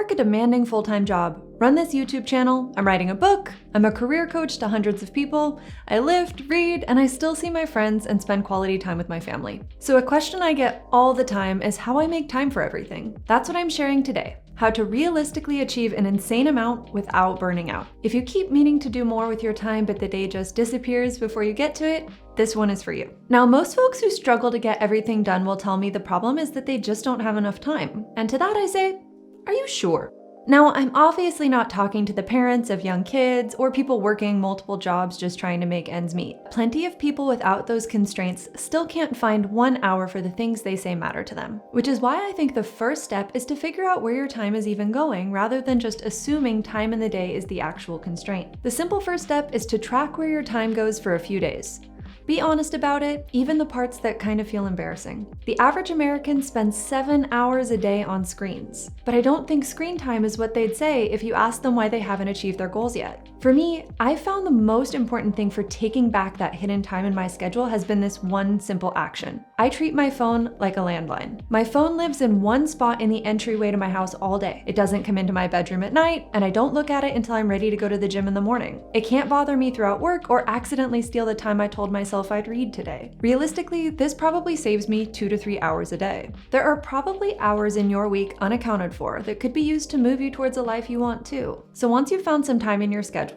work a demanding full-time job, run this YouTube channel, I'm writing a book, I'm a career coach to hundreds of people, I lift, read, and I still see my friends and spend quality time with my family. So a question I get all the time is how I make time for everything. That's what I'm sharing today. How to realistically achieve an insane amount without burning out. If you keep meaning to do more with your time but the day just disappears before you get to it, this one is for you. Now, most folks who struggle to get everything done will tell me the problem is that they just don't have enough time. And to that I say, are you sure? Now, I'm obviously not talking to the parents of young kids or people working multiple jobs just trying to make ends meet. Plenty of people without those constraints still can't find 1 hour for the things they say matter to them, which is why I think the first step is to figure out where your time is even going rather than just assuming time in the day is the actual constraint. The simple first step is to track where your time goes for a few days. Be honest about it, even the parts that kind of feel embarrassing. The average American spends 7 hours a day on screens, but I don't think screen time is what they'd say if you ask them why they haven't achieved their goals yet. For me, I found the most important thing for taking back that hidden time in my schedule has been this one simple action. I treat my phone like a landline. My phone lives in one spot in the entryway to my house all day. It doesn't come into my bedroom at night, and I don't look at it until I'm ready to go to the gym in the morning. It can't bother me throughout work or accidentally steal the time I told myself I'd read today. Realistically, this probably saves me 2 to 3 hours a day. There are probably hours in your week unaccounted for that could be used to move you towards a life you want too. So once you've found some time in your schedule,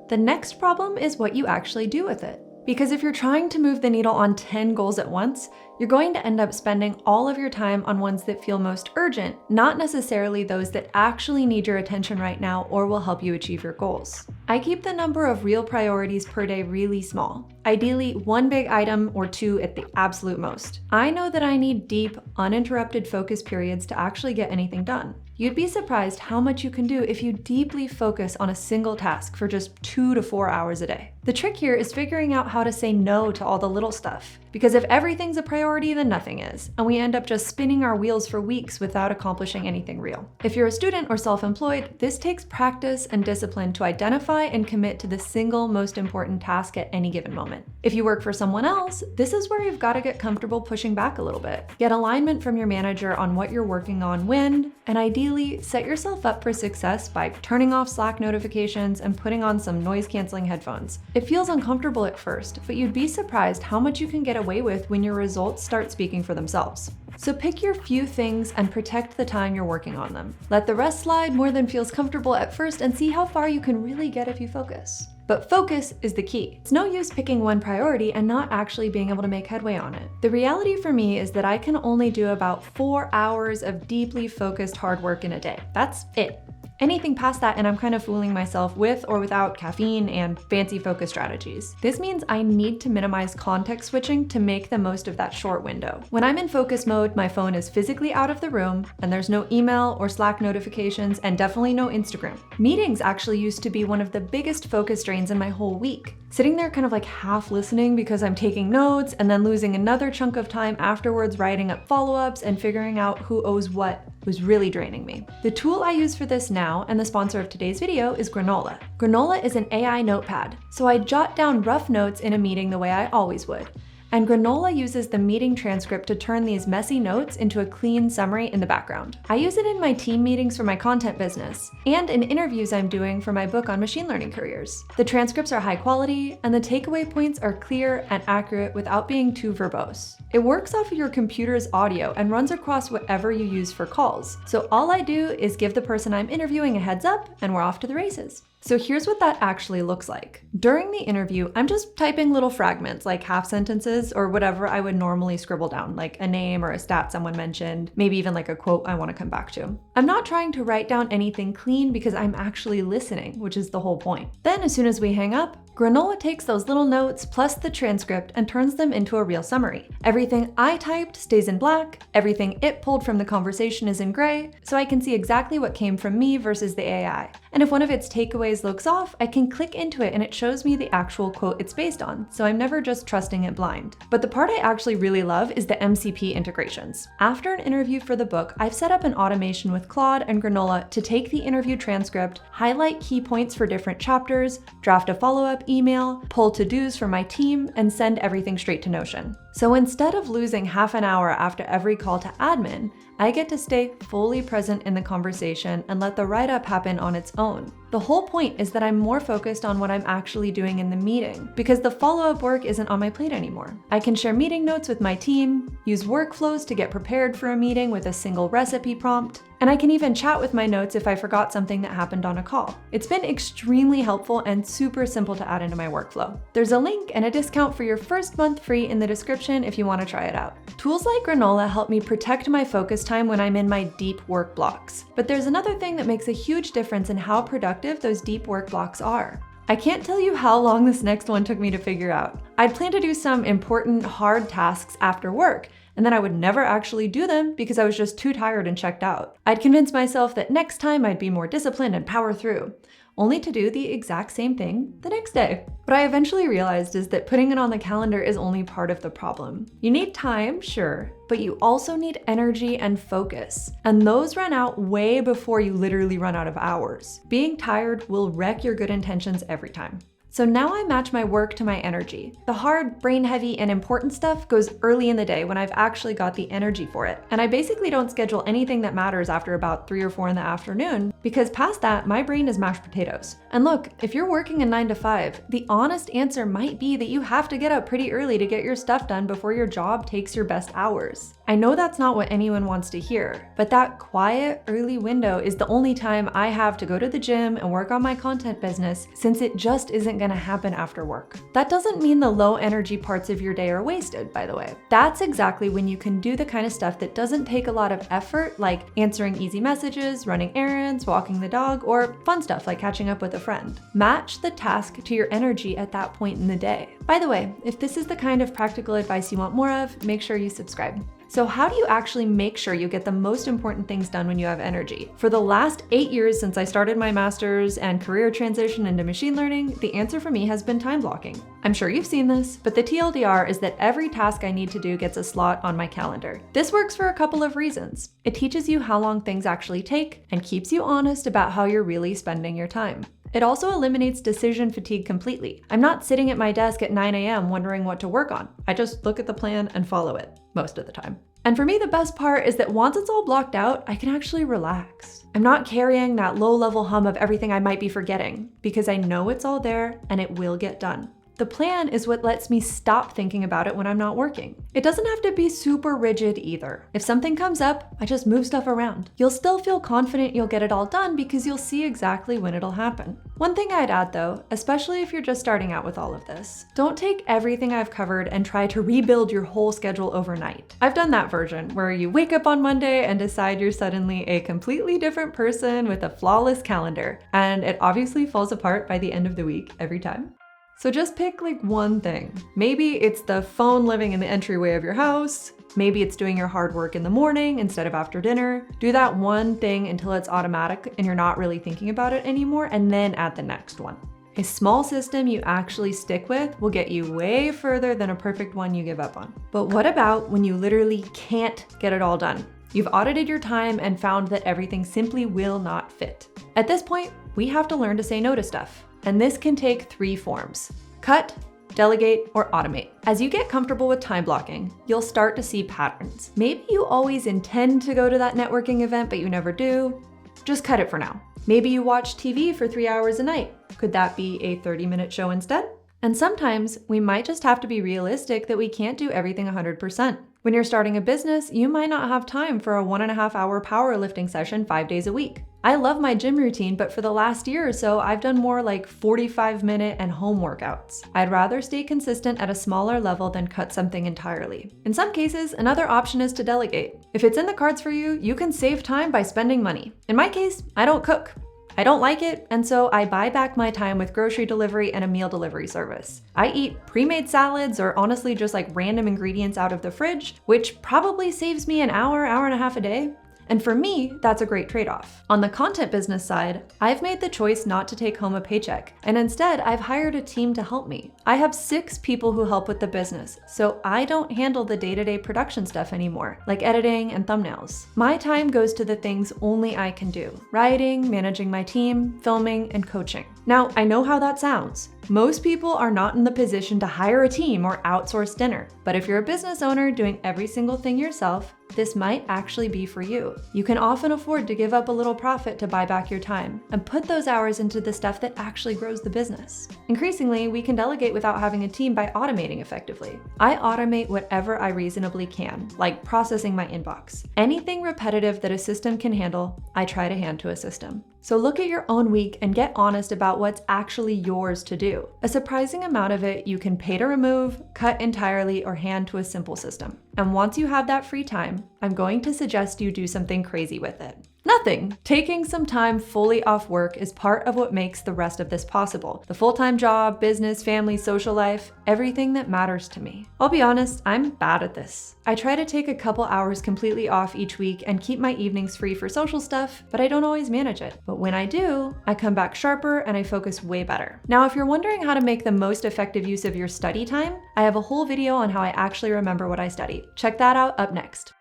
the next problem is what you actually do with it. Because if you're trying to move the needle on 10 goals at once, you're going to end up spending all of your time on ones that feel most urgent, not necessarily those that actually need your attention right now or will help you achieve your goals. I keep the number of real priorities per day really small, ideally 1 big item or 2 at the absolute most. I know that I need deep, uninterrupted focus periods to actually get anything done. You'd be surprised how much you can do if you deeply focus on a single task for just 2 to 4 hours a day. The trick here is figuring out how to say no to all the little stuff. Because if everything's a priority, then nothing is, and we end up just spinning our wheels for weeks without accomplishing anything real. If you're a student or self-employed, this takes practice and discipline to identify and commit to the single most important task at any given moment. If you work for someone else, this is where you've got to get comfortable pushing back a little bit. Get alignment from your manager on what you're working on when, and ideally set yourself up for success by turning off Slack notifications and putting on some noise-canceling headphones. It feels uncomfortable at first, but you'd be surprised how much you can get away with when your results start speaking for themselves. So pick your few things and protect the time you're working on them. Let the rest slide more than feels comfortable at first and see how far you can really get if you focus. But focus is the key. It's no use picking one priority and not actually being able to make headway on it. The reality for me is that I can only do about 4 hours of deeply focused hard work in a day. That's it. Anything past that and I'm kind of fooling myself with or without caffeine and fancy focus strategies. This means I need to minimize context switching to make the most of that short window. When I'm in focus mode, my phone is physically out of the room and there's no email or Slack notifications and definitely no Instagram. Meetings actually used to be one of the biggest focus drains in my whole week. Sitting there kind of like half listening because I'm taking notes and then losing another chunk of time afterwards writing up follow-ups and figuring out who owes what was really draining me. The tool I use for this now, and the sponsor of today's video, is Granola. Granola is an AI notepad, so I jot down rough notes in a meeting the way I always would. And Granola uses the meeting transcript to turn these messy notes into a clean summary in the background. I use it in my team meetings for my content business, and in interviews I'm doing for my book on machine learning careers. The transcripts are high quality, and the takeaway points are clear and accurate without being too verbose. It works off of your computer's audio and runs across whatever you use for calls. So all I do is give the person I'm interviewing a heads up, and we're off to the races. So here's what that actually looks like. During the interview, I'm just typing little fragments like half sentences or whatever I would normally scribble down, like a name or a stat someone mentioned, maybe even like a quote I want to come back to. I'm not trying to write down anything clean because I'm actually listening, which is the whole point. Then as soon as we hang up, Granola takes those little notes plus the transcript and turns them into a real summary. Everything I typed stays in black, everything it pulled from the conversation is in gray, so I can see exactly what came from me versus the AI. And if one of its takeaways looks off, I can click into it and it shows me the actual quote it's based on, so I'm never just trusting it blind. But the part I actually really love is the MCP integrations. After an interview for the book, I've set up an automation with Claude and Granola to take the interview transcript, highlight key points for different chapters, draft a follow-up email, pull to-dos for my team, and send everything straight to Notion. So instead of losing half an hour after every call to admin, I get to stay fully present in the conversation and let the write-up happen on its own. The whole point is that I'm more focused on what I'm actually doing in the meeting, because the follow-up work isn't on my plate anymore. I can share meeting notes with my team, use workflows to get prepared for a meeting with a single recipe prompt, and I can even chat with my notes if I forgot something that happened on a call. It's been extremely helpful and super simple to add into my workflow. There's a link and a discount for your first month free in the description if you want to try it out. Tools like Granola help me protect my focus time when I'm in my deep work blocks. But there's another thing that makes a huge difference in how productive those deep work blocks are. I can't tell you how long this next one took me to figure out. I'd planned to do some important, hard tasks after work, and then I would never actually do them because I was just too tired and checked out. I'd convince myself that next time I'd be more disciplined and power through, only to do the exact same thing the next day. What I eventually realized is that putting it on the calendar is only part of the problem. You need time, sure, but you also need energy and focus. And those run out way before you literally run out of hours. Being tired will wreck your good intentions every time. So now I match my work to my energy. The hard, brain-heavy, and important stuff goes early in the day when I've actually got the energy for it. And I basically don't schedule anything that matters after about 3 or 4 in the afternoon, because past that, my brain is mashed potatoes. And look, if you're working a 9 to 5, the honest answer might be that you have to get up pretty early to get your stuff done before your job takes your best hours. I know that's not what anyone wants to hear, but that quiet, early window is the only time I have to go to the gym and work on my content business, since it just isn't gonna happen after work. That doesn't mean the low energy parts of your day are wasted, by the way. That's exactly when you can do the kind of stuff that doesn't take a lot of effort, like answering easy messages, running errands, walking the dog, or fun stuff like catching up with a friend. Match the task to your energy at that point in the day. By the way, if this is the kind of practical advice you want more of, make sure you subscribe. So how do you actually make sure you get the most important things done when you have energy? For the last 8 years since I started my master's and career transition into machine learning, the answer for me has been time blocking. I'm sure you've seen this, but the TLDR is that every task I need to do gets a slot on my calendar. This works for a couple of reasons. It teaches you how long things actually take and keeps you honest about how you're really spending your time. It also eliminates decision fatigue completely. I'm not sitting at my desk at 9 a.m. wondering what to work on. I just look at the plan and follow it, most of the time. And for me, the best part is that once it's all blocked out, I can actually relax. I'm not carrying that low-level hum of everything I might be forgetting, because I know it's all there and it will get done. The plan is what lets me stop thinking about it when I'm not working. It doesn't have to be super rigid either. If something comes up, I just move stuff around. You'll still feel confident you'll get it all done because you'll see exactly when it'll happen. One thing I'd add though, especially if you're just starting out with all of this, don't take everything I've covered and try to rebuild your whole schedule overnight. I've done that version where you wake up on Monday and decide you're suddenly a completely different person with a flawless calendar, and it obviously falls apart by the end of the week every time. So just pick like one thing. Maybe it's the phone living in the entryway of your house. Maybe it's doing your hard work in the morning instead of after dinner. Do that one thing until it's automatic and you're not really thinking about it anymore, and then add the next one. A small system you actually stick with will get you way further than a perfect one you give up on. But what about when you literally can't get it all done? You've audited your time and found that everything simply will not fit. At this point, we have to learn to say no to stuff. And this can take 3 forms: cut, delegate, or automate. As you get comfortable with time blocking, you'll start to see patterns. Maybe you always intend to go to that networking event, but you never do. Just cut it for now. Maybe you watch TV for 3 hours a night. Could that be a 30-minute show instead? And sometimes we might just have to be realistic that we can't do everything 100%. When you're starting a business, you might not have time for a 1.5-hour powerlifting session 5 days a week. I love my gym routine, but for the last year or so, I've done more like 45-minute and home workouts. I'd rather stay consistent at a smaller level than cut something entirely. In some cases, another option is to delegate. If it's in the cards for you, you can save time by spending money. In my case, I don't cook. I don't like it, and so I buy back my time with grocery delivery and a meal delivery service. I eat pre-made salads or honestly just like random ingredients out of the fridge, which probably saves me an hour and a half a day. And for me, that's a great trade-off. On the content business side, I've made the choice not to take home a paycheck, and instead I've hired a team to help me. I have 6 people who help with the business, so I don't handle the day-to-day production stuff anymore, like editing and thumbnails. My time goes to the things only I can do: writing, managing my team, filming, and coaching. Now, I know how that sounds. Most people are not in the position to hire a team or outsource dinner, but if you're a business owner doing every single thing yourself, this might actually be for you. You can often afford to give up a little profit to buy back your time and put those hours into the stuff that actually grows the business. Increasingly, we can delegate without having a team by automating effectively. I automate whatever I reasonably can, like processing my inbox. Anything repetitive that a system can handle, I try to hand to a system. So look at your own week and get honest about what's actually yours to do. A surprising amount of it you can pay to remove, cut entirely, or hand to a simple system. And once you have that free time, I'm going to suggest you do something crazy with it. Nothing. Taking some time fully off work is part of what makes the rest of this possible. The full-time job, business, family, social life, everything that matters to me. I'll be honest, I'm bad at this. I try to take a couple hours completely off each week and keep my evenings free for social stuff, but I don't always manage it. But when I do, I come back sharper and I focus way better. Now, if you're wondering how to make the most effective use of your study time, I have a whole video on how I actually remember what I studied. Check that out up next.